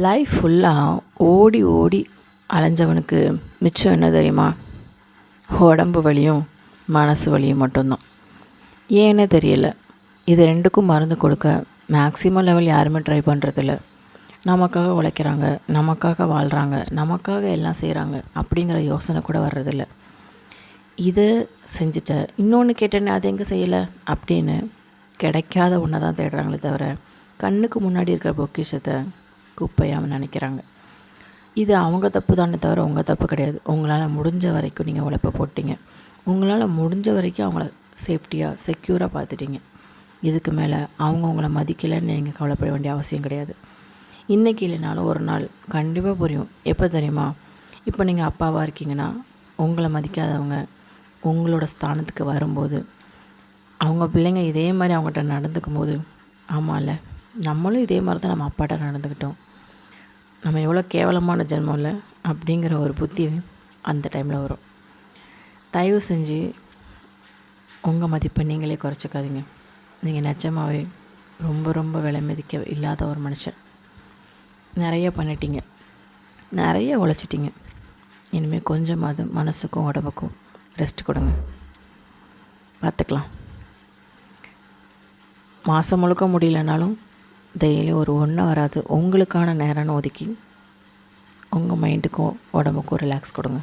Life ஃபுல்லாக ஓடி ஓடி அலைஞ்சவனுக்கு மிச்சம் என்ன தெரியுமா? உடம்பு வலியும் மனசு வலியும் மட்டும்தான். ஏன்னே தெரியல. இது ரெண்டுக்கும் மருந்து கொடுக்க மேக்ஸிமம் லெவல் யாருமே ட்ரை பண்ணுறதில்ல. நமக்காக உழைக்கிறாங்க, நமக்காக வாழ்கிறாங்க, நமக்காக எல்லாம் செய்கிறாங்க அப்படிங்கிற யோசனை கூட வர்றதில்ல. இதை செஞ்சுட்ட இன்னொன்று கேட்டேன்னு அது எங்கே செய்யலை அப்படின்னு கிடைக்காத ஒன்றை தான் தேடுறாங்களே தவிர கண்ணுக்கு முன்னாடி இருக்கிற பொக்கிஷத்தை குப்பையாக நினைக்கிறாங்க. இது அவங்க தப்பு தானே தவிர உங்கள் தப்பு கிடையாது. உங்களால் முடிஞ்ச வரைக்கும் நீங்கள் உழைப்ப போட்டிங்க. உங்களால் முடிஞ்ச வரைக்கும் அவங்கள சேஃப்டியாக செக்யூராக பார்த்துட்டிங்க. இதுக்கு மேலே அவங்க உங்களை மதிக்கலைன்னு நீங்கள் கவலைப்பட வேண்டிய அவசியம் கிடையாது. இன்றைக்கி இல்லைனாலும் ஒரு நாள் கண்டிப்பாக புரியும். எப்போ தெரியுமா? இப்போ நீங்கள் அப்பாவாக இருக்கீங்கன்னா உங்களை மதிக்காதவங்க உங்களோட ஸ்தானத்துக்கு வரும்போது அவங்க பிள்ளைங்க இதே மாதிரி அவங்ககிட்ட நடந்துக்கும் போது, ஆமாம்ல நம்மளும் இதே மாதிரி தான் நம்ம அப்பாட்ட நடந்துக்கிட்டோம், நம்ம எவ்வளோ கேவலமான ஜென்மம் இல்லை அப்படிங்கிற ஒரு புத்தி அந்த டைமில் வரும். தயவு செஞ்சு உங்கள் மதிப்பை நீங்களே குறைச்சிக்காதீங்க. நீங்கள் நிஜமாகவே ரொம்ப ரொம்ப விலை மதிக்க இல்லாத ஒரு மனுஷன். நிறைய பண்ணிட்டீங்க, நிறைய உழைச்சிட்டிங்க. இனிமேல் கொஞ்சமாவது மனசுக்கும் உடம்புக்கும் ரெஸ்ட் கொடுங்க. பார்த்துக்கலாம். மாதம் முழுக்க முடியலனாலும் டெய்லி ஒரு 1 வராது உங்களுக்கான நேரம்னு ஒதுக்கி உங்கள் மைண்டுக்கும் உடம்புக்கும் ரிலாக்ஸ் கொடுங்க.